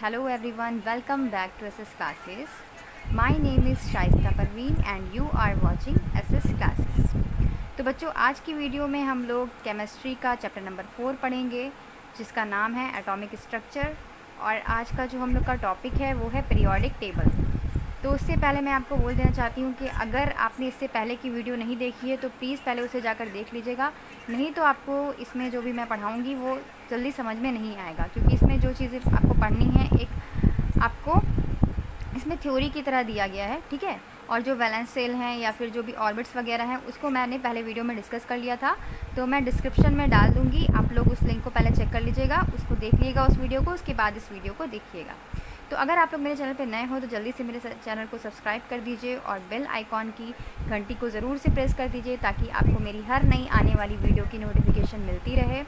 Hello everyone, welcome back to SS Classes. My name is Shaista Parveen and you are watching SS Classes. तो बच्चों, आज की video में हम लोग केमिस्ट्री का चैप्टर नंबर 4 पढ़ेंगे जिसका नाम है एटॉमिक स्ट्रक्चर। और आज का जो हम लोग का टॉपिक है वो है पीरियोडिक टेबल। तो उससे पहले मैं आपको बोल देना चाहती हूँ कि अगर आपने इससे पहले की वीडियो नहीं देखी है तो प्लीज़ पहले उसे जाकर देख लीजिएगा, नहीं तो आपको इसमें जो भी मैं पढ़ाऊँगी वो जल्दी समझ में नहीं आएगा, क्योंकि इसमें जो चीज़ें आपको पढ़नी है एक आपको इसमें थ्योरी की तरह दिया गया है, ठीक है। और जो वैलेंस सेल हैं या फिर जो भी ऑर्बिट्स वगैरह हैं उसको मैंने पहले वीडियो में डिस्कस कर लिया था, तो मैं डिस्क्रिप्शन में डाल दूँगी, आप लोग उस लिंक को पहले चेक कर लीजिएगा, उसको देख लीजिएगा उस वीडियो को, उसके बाद इस वीडियो को देखिएगा। तो अगर आप लोग मेरे चैनल पर नए हो तो जल्दी से मेरे चैनल को सब्सक्राइब कर दीजिए और बेल आइकॉन की घंटी को ज़रूर से प्रेस कर दीजिए ताकि आपको मेरी हर नई आने वाली वीडियो की नोटिफिकेशन मिलती रहे।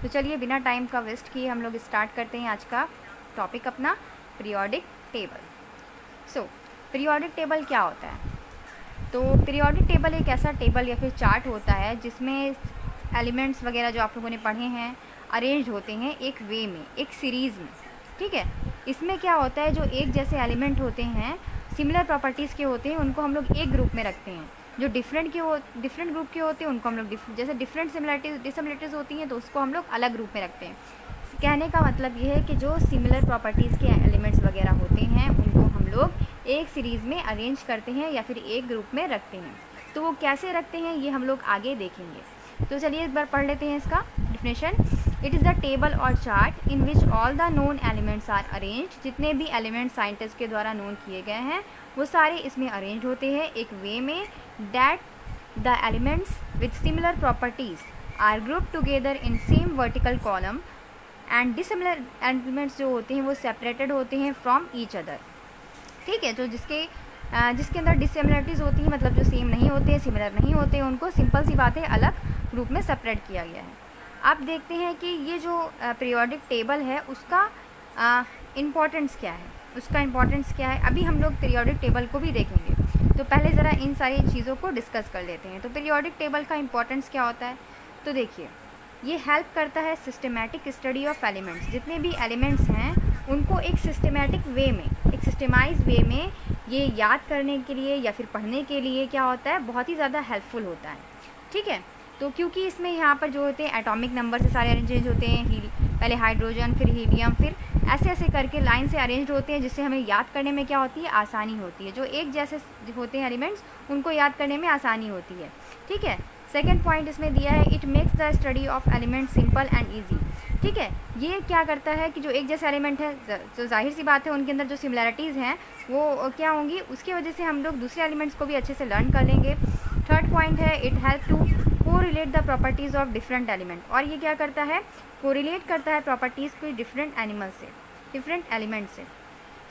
तो चलिए बिना टाइम का वेस्ट किए हम लोग स्टार्ट करते हैं आज का टॉपिक अपना, पीरियोडिक टेबल। सो पीरियोडिक टेबल क्या होता है? तो पीरियोडिक टेबल एक ऐसा टेबल या फिर चार्ट होता है जिसमें एलिमेंट्स वगैरह जो आप लोगों ने पढ़े हैं अरेंज होते हैं एक वे में, एक सीरीज़ में, ठीक है। इसमें क्या होता है, जो एक जैसे एलिमेंट होते हैं, सिमिलर प्रॉपर्टीज़ के होते हैं, उनको हम लोग एक ग्रुप में रखते हैं। जो डिफरेंट ग्रुप के होते हैं उनको हम लोग जैसे डिफरेंट डिसमिलरिटीज़ होती हैं तो उसको हम लोग अलग ग्रुप में रखते हैं। कहने का मतलब ये है कि जो सिमिलर प्रॉपर्टीज़ के एलिमेंट्स वगैरह होते हैं उनको हम लोग एक सीरीज़ में अरेंज करते हैं या फिर एक ग्रुप में रखते हैं। तो वो कैसे रखते हैं ये हम लोग आगे देखेंगे। तो चलिए एक बार पढ़ लेते हैं इसका definition. It is the table or chart in which all the known elements are arrange. जितने भी एलिमेंट्स साइंटिस्ट के द्वारा नोन किए गए हैं वो सारे इसमें अरेंज होते हैं एक वे में। That the elements with similar properties are group together in same vertical column and dissimilar elements जो होते हैं वो सेपरेटेड होते हैं फ्रॉम ईच अदर, ठीक है। जो जिसके अंदर डिसिमिलरिटीज़ होती हैं, मतलब जो सेम नहीं होते हैं, सिमिलर नहीं होते हैं, उनको सिंपल सी बात है अलग ग्रुप में सेपरेट किया गया है। आप देखते हैं कि ये जो पीरियोडिक टेबल है उसका इम्पोर्टेंस क्या है, अभी हम लोग पीरियोडिक टेबल को भी देखेंगे। तो पहले ज़रा इन सारी चीज़ों को डिस्कस कर लेते हैं। तो पीरियोडिक टेबल का इम्पोर्टेंस क्या होता है? तो देखिए, ये हेल्प करता है सिस्टमेटिक स्टडी ऑफ एलिमेंट्स। जितने भी एलिमेंट्स हैं उनको एक सिस्टमेटिक वे में, एक सिस्टमाइज वे में ये याद करने के लिए या फिर पढ़ने के लिए क्या होता है, बहुत ही ज़्यादा हेल्पफुल होता है, ठीक है। तो क्योंकि इसमें यहाँ पर जो होते हैं एटॉमिक नंबर से सारे अरेंज होते हैं, पहले हाइड्रोजन फिर हीलियम फिर ऐसे ऐसे करके लाइन से अरेंज होते हैं, जिससे हमें याद करने में क्या होती है, आसानी होती है। जो एक जैसे होते हैं एलिमेंट्स उनको याद करने में आसानी होती है, ठीक है। सेकेंड पॉइंट इसमें दिया है, it makes the study of element simple and easy, ठीक है। ये क्या करता है कि जो एक जैसे एलिमेंट है तो जाहिर सी बात है उनके अंदर जो सिमिलैरिटीज़ हैं वो क्या होंगी, उसकी वजह से हम लोग दूसरे एलिमेंट्स को भी अच्छे से लर्न कर लेंगे। थर्ड पॉइंट है, it help to correlate the properties of different element. और ये क्या करता है, कोरिलेट करता है प्रॉपर्टीज़ को डिफरेंट एनिमल से, डिफरेंट एलिमेंट से।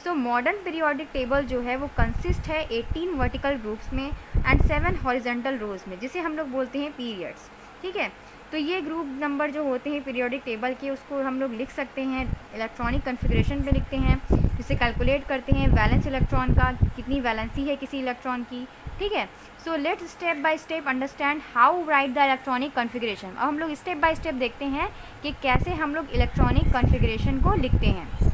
सो मॉडर्न पीरियोडिक टेबल जो है वो कंसिस्ट है 18 वर्टिकल ग्रुप्स में एंड 7 हॉरिजॉन्टल रोज में, जिसे हम लोग बोलते हैं पीरियड्स, ठीक है। तो ये ग्रुप नंबर जो होते हैं पीरियोडिक टेबल के उसको हम लोग लिख सकते हैं इलेक्ट्रॉनिक कन्फिग्रेशन पे लिखते हैं, जिसे कैलकुलेट करते हैं वैलेंस इलेक्ट्रॉन का, कितनी वैलेंसी है किसी इलेक्ट्रॉन की, ठीक है। So let's step by step understand how right the electronic configuration. अब हम लोग स्टेप बाय स्टेप देखते हैं कि कैसे हम लोग इलेक्ट्रॉनिक कन्फिग्रेशन को लिखते हैं।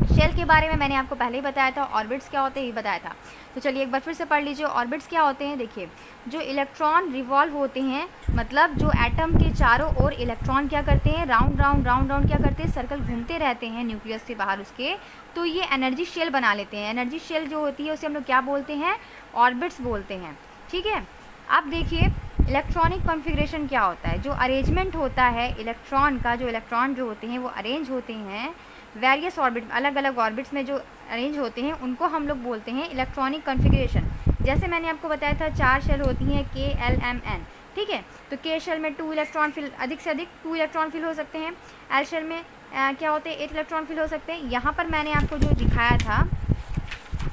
शेल के बारे में मैंने आपको पहले ही बताया था, ऑर्बिट्स क्या होते हैं ये बताया था। तो चलिए एक बार फिर से पढ़ लीजिए, ऑर्बिट्स क्या होते हैं। देखिए, जो इलेक्ट्रॉन रिवॉल्व होते हैं, मतलब जो एटम के चारों ओर इलेक्ट्रॉन क्या करते हैं, राउंड राउंड क्या करते हैं, सर्कल घूमते रहते हैं न्यूक्लियस से बाहर उसके, तो ये एनर्जी शेल बना लेते हैं। एनर्जी शेल जो होती है उसे हम लोग क्या बोलते हैं, ऑर्बिट्स बोलते हैं, ठीक है। अब देखिए इलेक्ट्रॉनिक कॉन्फ़िगरेशन क्या होता है, जो अरेंजमेंट होता है इलेक्ट्रॉन का, जो इलेक्ट्रॉन जो होते हैं वो अरेंज होते हैं वेरियस ऑर्बिट, अलग अलग ऑर्बिट्स में जो अरेंज होते हैं उनको हम लोग बोलते हैं इलेक्ट्रॉनिक कॉन्फ़िगरेशन। जैसे मैंने आपको बताया था 4 शेल होती हैं KLMN, ठीक है। तो K शेल में 2 इलेक्ट्रॉन फिल, अधिक से अधिक 2 इलेक्ट्रॉन फिल हो सकते हैं। L शेल में क्या होते हैं, 8 इलेक्ट्रॉन फिल हो सकते हैं। यहाँ पर मैंने आपको जो दिखाया था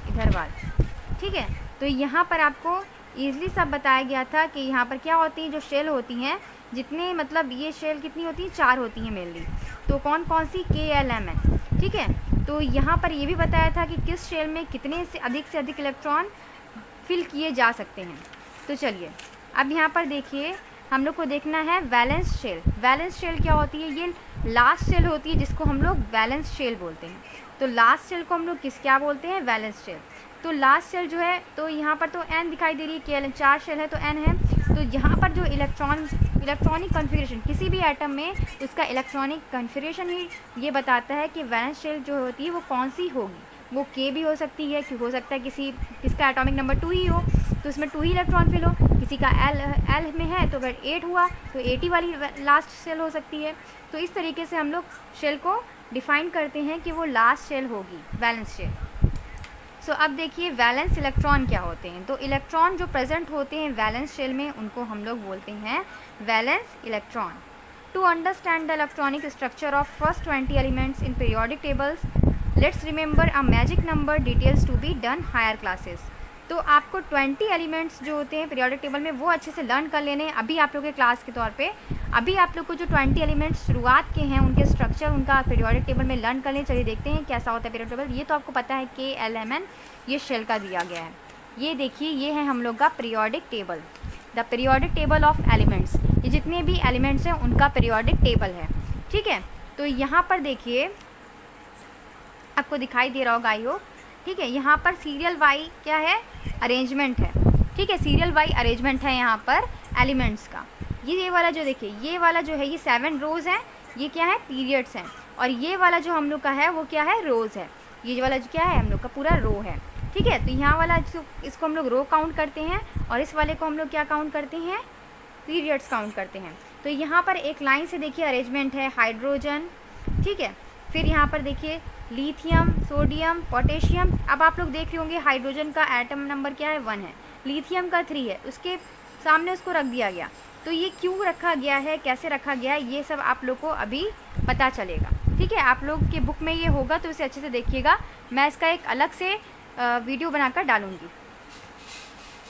इधर वाला, ठीक है। तो यहाँ पर आपको ईजिली सब बताया गया था कि यहाँ पर क्या होती है, जो शेल होती हैं जितने, मतलब ये शेल कितनी होती हैं, 4 होती हैं मेनली। तो कौन कौन सी, KLMN, ठीक है। तो यहाँ पर ये भी बताया था कि किस शेल में कितने से अधिक इलेक्ट्रॉन फिल किए जा सकते हैं। तो चलिए अब यहाँ पर देखिए, हम लोग को देखना है वैलेंस शेल। वैलेंस शेल क्या होती है? ये लास्ट शेल होती है जिसको हम लोग वैलेंस शेल बोलते हैं। तो लास्ट शेल को हम लोग क्या बोलते हैं? Valence shell. तो लास्ट शेल जो है, तो यहाँ पर तो n दिखाई दे रही है, केवल 4 शेल है तो n है। तो यहाँ पर जो इलेक्ट्रॉनिक कन्फिगरेशन किसी भी एटम में, उसका इलेक्ट्रॉनिक कन्फिगरेशन ही ये बताता है कि वैलेंस शेल जो होती है वो कौन सी होगी। वो k भी हो सकती है, कि हो सकता है किसका एटॉमिक नंबर 2 ही हो तो उसमें 2 ही इलेक्ट्रॉन फिल हो, किसी का L में है तो अगर 8 हुआ तो 80 वाली लास्ट शेल हो सकती है। तो इस तरीके से हम लोग शेल को डिफ़ाइन करते हैं कि वो लास्ट शेल होगी, वैलेंस शेल। सो अब देखिए वैलेंस इलेक्ट्रॉन क्या होते हैं। तो इलेक्ट्रॉन जो प्रेजेंट होते हैं वैलेंस शेल में, उनको हम लोग बोलते हैं valence electron. To understand the electronic structure of first 20 elements in periodic tables, let's remember a magic number details to be done higher classes. तो आपको 20 एलिमेंट्स जो होते हैं पीरियोडिक टेबल में वो अच्छे से लर्न कर लेने हैं अभी आप लोग के क्लास के तौर पे। अभी आप लोग को जो 20 एलिमेंट्स शुरुआत के हैं उनके स्ट्रक्चर, उनका पीरियोडिक टेबल में लर्न कर लें। चलिए देखते हैं कैसा होता है पीरियोडिक टेबल। ये तो आपको पता है KLMN, ये शेल का दिया गया है। ये देखिए, ये है हम लोग का periodic table, the periodic table of elements. ये जितने भी एलिमेंट्स हैं उनका पीरियोडिक टेबल है, ठीक है। तो यहाँ पर देखिए आपको दिखाई दे रहा होगा, आई होप, ठीक है। यहाँ पर सीरियल वाई क्या है? अरेंजमेंट है, ठीक है। सीरियल वाई अरेंजमेंट है यहाँ पर एलिमेंट्स का। ये वाला जो देखिए, ये वाला जो है ये 7 रोज़ हैं, ये क्या है? पीरियड्स हैं। और ये वाला जो हम लोग का है वो क्या है? रोज़ है। ये वाला जो क्या है? हम लोग का पूरा रो है, ठीक है। तो यहाँ वाला इसको हम लोग रो काउंट करते हैं और इस वाले को हम लोग क्या काउंट करते हैं? पीरियड्स काउंट करते हैं। तो यहाँ पर एक लाइन से देखिए अरेंजमेंट है, हाइड्रोजन, ठीक है। फिर यहाँ पर देखिए लिथियम, सोडियम, पोटेशियम। अब आप लोग देख रहे होंगे हाइड्रोजन का एटम नंबर क्या है? 1 है, लिथियम का 3 है, उसके सामने उसको रख दिया गया। तो ये क्यों रखा गया है, कैसे रखा गया है, ये सब आप लोग को अभी पता चलेगा, ठीक है। आप लोग के बुक में ये होगा तो इसे अच्छे से देखिएगा, मैं इसका एक अलग से वीडियो बनाकर डालूँगी।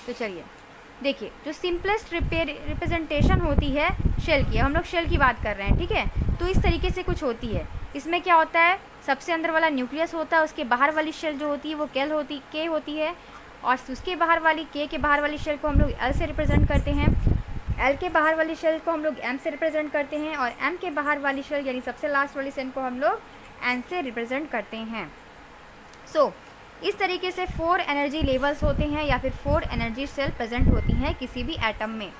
तो चलिए देखिए, जो सिंपलेस्ट रिप्रेजेंटेशन होती है शेल की, हम लोग शेल की बात कर रहे हैं, ठीक है। तो इस तरीके से कुछ होती है। इसमें क्या होता है? सबसे अंदर वाला न्यूक्लियस होता है, उसके बाहर वाली शेल जो होती है वो के होती है, और उसके बाहर वाली के बाहर वाली शेल को हम लोग L से रिप्रेजेंट करते हैं। L के बाहर वाली शेल को हम लोग M से रिप्रेजेंट करते हैं, और M के बाहर वाली शेल यानी सबसे लास्ट वाली शेल को हम लोग N से रिप्रेजेंट करते हैं। सो इस तरीके से 4 एनर्जी लेवल्स होते हैं या फिर 4 एनर्जी शेल प्रेजेंट होती हैं किसी भी एटम में।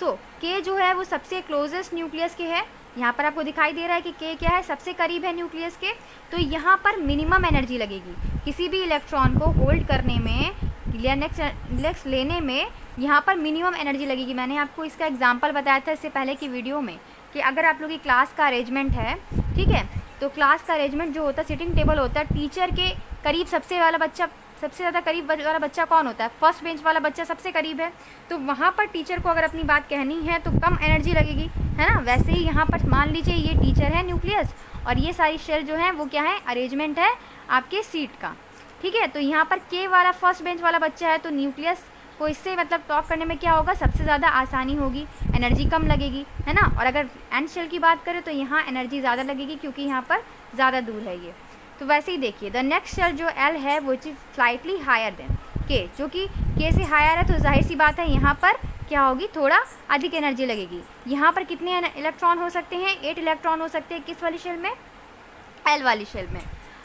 सो K जो है वो सबसे क्लोजेस्ट न्यूक्लियस के है। यहाँ पर आपको दिखाई दे रहा है कि K क्या है? सबसे करीब है न्यूक्लियस के। तो यहाँ पर मिनिमम एनर्जी लगेगी किसी भी इलेक्ट्रॉन को होल्ड करने में या नेक्स्ट लेने में, यहाँ पर मिनिमम एनर्जी लगेगी। मैंने आपको इसका एग्जांपल बताया था इससे पहले की वीडियो में कि अगर आप लोग की क्लास का अरेंजमेंट है, ठीक है, तो क्लास का अरेंजमेंट जो होता है, सिटिंग टेबल होता है, टीचर के करीब सबसे ज़्यादा करीब वाला बच्चा कौन होता है? फर्स्ट बेंच वाला बच्चा सबसे करीब है। तो वहाँ पर टीचर को अगर अपनी बात कहनी है तो कम एनर्जी लगेगी, है ना। वैसे ही यहाँ पर मान लीजिए ये टीचर है न्यूक्लियस, और ये सारी शेल जो है वो क्या है? अरेंजमेंट है आपके सीट का, ठीक है। तो यहाँ पर K वाला फर्स्ट बेंच वाला बच्चा है, तो न्यूक्लियस को इससे मतलब टॉक करने में क्या होगा? सबसे ज़्यादा आसानी होगी, एनर्जी कम लगेगी, है ना। और अगर एंड शेल की बात करें तो यहाँ एनर्जी ज़्यादा लगेगी क्योंकि यहाँ पर ज़्यादा दूर है ये। तो वैसे ही देखिए द नेक्स्ट शेल जो L है वो is slightly higher than K, जो कि K से हायर है, तो जाहिर सी बात है यहाँ पर क्या होगी? थोड़ा अधिक एनर्जी लगेगी। यहाँ पर कितने इलेक्ट्रॉन हो सकते हैं? 8 इलेक्ट्रॉन हो सकते हैं। किस वाली शेल में? L वाली शेल में।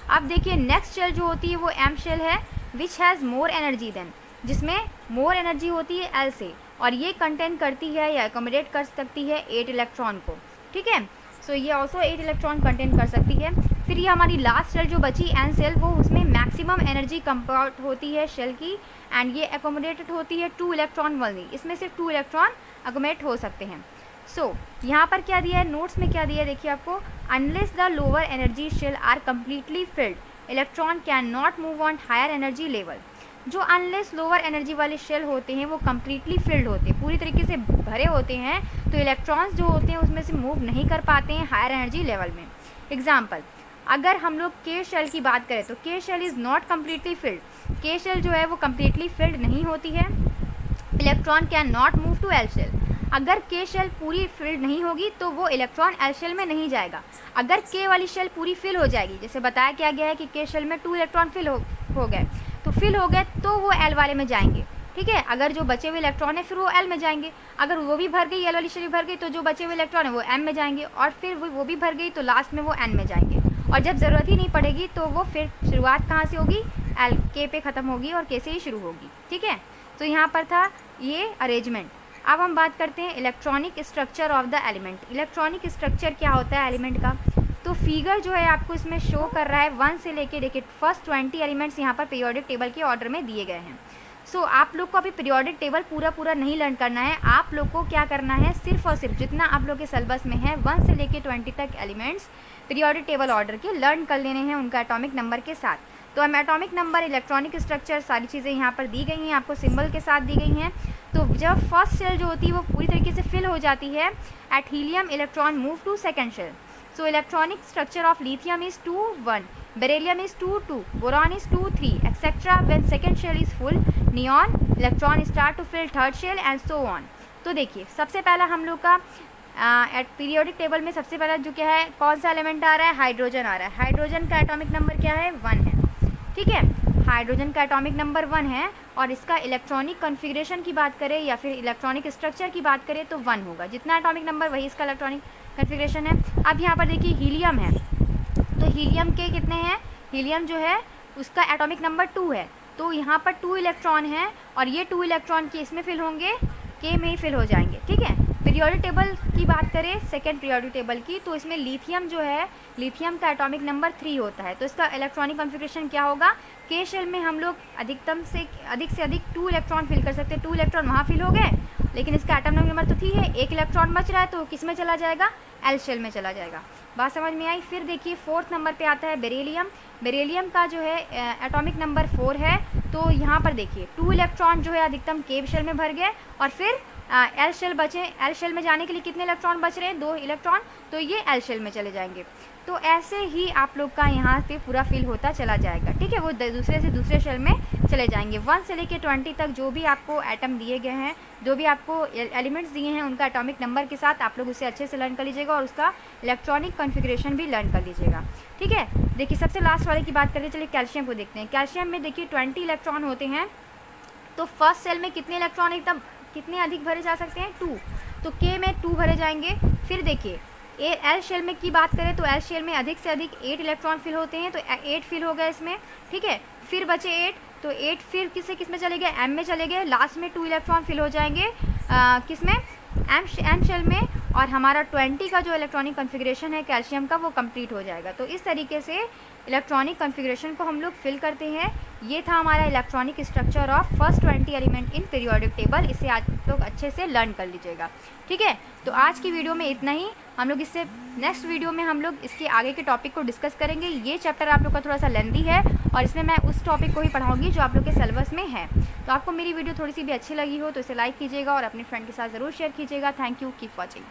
अब देखिए नेक्स्ट शेल जो होती है वो M शेल है, which has more energy than, जिसमें मोर एनर्जी होती है L से, और ये कंटेन करती है या अकोमोडेट कर सकती है 8 इलेक्ट्रॉन को, ठीक है। सो ये ऑल्सो 8 इलेक्ट्रॉन कंटेन कर सकती है। फिर ये हमारी लास्ट शेल जो बची N शेल, वो उसमें मैक्सिमम एनर्जी कंपाउंड होती है शेल की, एंड ये अकोमोडेटेड होती है 2 इलेक्ट्रॉन वाली, इसमें से 2 इलेक्ट्रॉन अकोमोडेट हो सकते हैं। सो यहाँ पर क्या दिया है नोट्स में? क्या दिया है देखिए आपको, unless the lower energy shell are completely filled, electron can not move on higher energy level. जो अनलेस लोअर एनर्जी वाले शेल होते हैं वो कम्प्लीटली फिल्ड होते हैं, पूरी तरीके से भरे होते हैं, तो इलेक्ट्रॉन्स जो होते हैं उसमें से मूव नहीं कर पाते हैं हायर एनर्जी लेवल में। एग्जाम्पल, अगर हम लोग K शेल की बात करें तो K shell is not completely filled. K shell जो है वो कम्प्लीटली फिल्ड नहीं होती है। Electron can not move to L shell. अगर K शेल पूरी फिल्ड नहीं होगी तो वो इलेक्ट्रॉन L शेल में नहीं जाएगा। अगर K वाली शेल पूरी फिल हो जाएगी, जैसे बताया गया है कि K शेल में 2 इलेक्ट्रॉन फिल हो गए, तो फिल हो गए तो वो L वाले में जाएंगे। ठीक है। अगर जो बचे हुए इलेक्ट्रॉन है फिर वो एल में जाएंगे, अगर वो भी भर गई, एल वाली शेल भी भर गई, तो जो बचे हुए इलेक्ट्रॉन है वो एम में जाएंगे, और फिर वो भी भर गई तो लास्ट में वो एन में जाएंगे, और जब ज़रूरत ही नहीं पड़ेगी तो वो फिर शुरुआत कहाँ से होगी, एल के पे ख़त्म होगी और के से ही शुरू होगी। ठीक है, तो यहाँ पर था ये अरेंजमेंट। अब हम बात करते हैं electronic structure of the element. Electronic structure क्या होता है एलिमेंट का, तो फिगर जो है आपको इसमें शो कर रहा है 1 से लेके देखिए फर्स्ट 20 एलिमेंट्स यहाँ पर पीरियोडिक टेबल के ऑर्डर में दिए गए हैं। सो आप लोग को अभी पीरियोडिक टेबल पूरा नहीं लर्न करना है, आप लोग को क्या करना है, सिर्फ और सिर्फ जितना आप लोग के सिलेबस में है 1 से लेके 20 तक एलिमेंट्स पीरियोडिक टेबल ऑर्डर के लर्न कर लेने हैं उनका एटॉमिक नंबर के साथ। तो हम एटॉमिक नंबर, इलेक्ट्रॉनिक स्ट्रक्चर, सारी चीज़ें यहाँ पर दी गई हैं, आपको सिंबल के साथ दी गई हैं। तो जब फर्स्ट शेल जो होती है वो पूरी तरीके से फिल हो जाती है, at helium electron move to second shell. So electronic structure of lithium is 2 1, beryllium is 2 2, boron is 2 3, etc. When second shell is full, neon electron start to fill third shell and so on. तो देखिए सबसे पहला हम लोग का periodic table में सबसे पहला जो क्या है, कौन सा एलिमेंट आ रहा है, हाइड्रोजन आ रहा है। हाइड्रोजन का एटॉमिक नंबर क्या है, 1 है। ठीक है, हाइड्रोजन का एटॉमिक नंबर 1 है, और इसका इलेक्ट्रॉनिक कॉन्फ़िगरेशन की बात करें या फिर इलेक्ट्रॉनिक स्ट्रक्चर की बात करें तो 1 होगा, जितना एटॉमिक नंबर वही इसका इलेक्ट्रॉनिक कॉन्फ़िगरेशन है। अब यहाँ पर देखिए हीलियम है, तो हीलियम के कितने हैं, हीलियम जो है उसका एटॉमिक नंबर 2 है, तो यहाँ पर 2 इलेक्ट्रॉन हैं, और ये 2 इलेक्ट्रॉन के इसमें फिल होंगे, के में ही फिल हो जाएंगे। ठीक है, पीरियोडिक टेबल की बात करें सेकेंड पीरियोडिक टेबल की, तो इसमें लिथियम जो है, लिथियम का एटॉमिक नंबर 3 होता है, तो इसका इलेक्ट्रॉनिक कॉन्फ़िगरेशन क्या होगा, के शेल में हम लोग अधिकतम से अधिक 2 इलेक्ट्रॉन फिल कर सकते हैं। 2 इलेक्ट्रॉन वहाँ फिल हो गए, लेकिन इसका एटॉमिक नंबर तो 3 है, 1 इलेक्ट्रॉन बच रहा है, तो किस में चला जाएगा, एल शेल में चला जाएगा। बात समझ में आई। फिर देखिए 4th नंबर पे आता है बेरिलियम। बेरिलियम का जो है एटॉमिक नंबर 4 है, तो यहाँ पर देखिए 2 इलेक्ट्रॉन जो है अधिकतम के शेल में भर गए, और फिर एल शेल बचे। एल शेल में जाने के लिए कितने इलेक्ट्रॉन बच रहे हैं, 2 इलेक्ट्रॉन, तो ये एल शेल में चले जाएंगे। तो ऐसे ही आप लोग का यहाँ पे पूरा फिल होता चला जाएगा। ठीक है, वो दूसरे से दूसरे शेल में चले जाएंगे। 1 से लेके 20 तक जो भी आपको एटम दिए गए हैं, जो भी आपको एलिमेंट्स दिए हैं, उनका एटॉमिक नंबर के साथ आप लोग उसे अच्छे से लर्न कर लीजिएगा, और उसका इलेक्ट्रॉनिक कॉन्फ़िगरेशन भी लर्न कर लीजिएगा। ठीक है, देखिए सबसे लास्ट वाले की बात करते चलिए कैल्शियम को देखते हैं। कैल्शियम में देखिए 20 इलेक्ट्रॉन होते हैं, तो फर्स्ट सेल में कितने इलेक्ट्रॉन एकदम कितने अधिक भरे जा सकते हैं, 2, तो के में 2 भरे जाएंगे। फिर देखिए एल शेल में की बात करें तो एल शेल में अधिक से अधिक 8 इलेक्ट्रॉन फिल होते हैं, तो 8 फिल हो गए इसमें। ठीक है, फिर बचे 8, तो 8 फिर किस में चले गए, एम में चले गए, लास्ट में 2 इलेक्ट्रॉन फिल हो जाएंगे किस में, एम शेल में, और हमारा 20 का जो इलेक्ट्रॉनिक कॉन्फ़िगरेशन है कैल्शियम का वो कंप्लीट हो जाएगा। तो इस तरीके से इलेक्ट्रॉनिक कॉन्फ़िगरेशन को हम लोग फिल करते हैं। ये था हमारा electronic structure of first 20 element in periodic table. इसे आप लोग अच्छे से लर्न कर लीजिएगा। ठीक है, तो आज की वीडियो में इतना ही। हम लोग इससे नेक्स्ट वीडियो में हम लोग इसके आगे के टॉपिक को डिस्कस करेंगे। ये चैप्टर आप लोग का थोड़ा सा लेंदी है, और इसमें मैं उस टॉपिक को ही पढ़ाऊँगी जो आप लोग के सिलेबस में है। तो आपको मेरी वीडियो थोड़ी सी भी अच्छी लगी हो तो इसे लाइक कीजिएगा और अपने फ्रेंड के साथ ज़रूर शेयर कीजिएगा। Thank you, keep watching.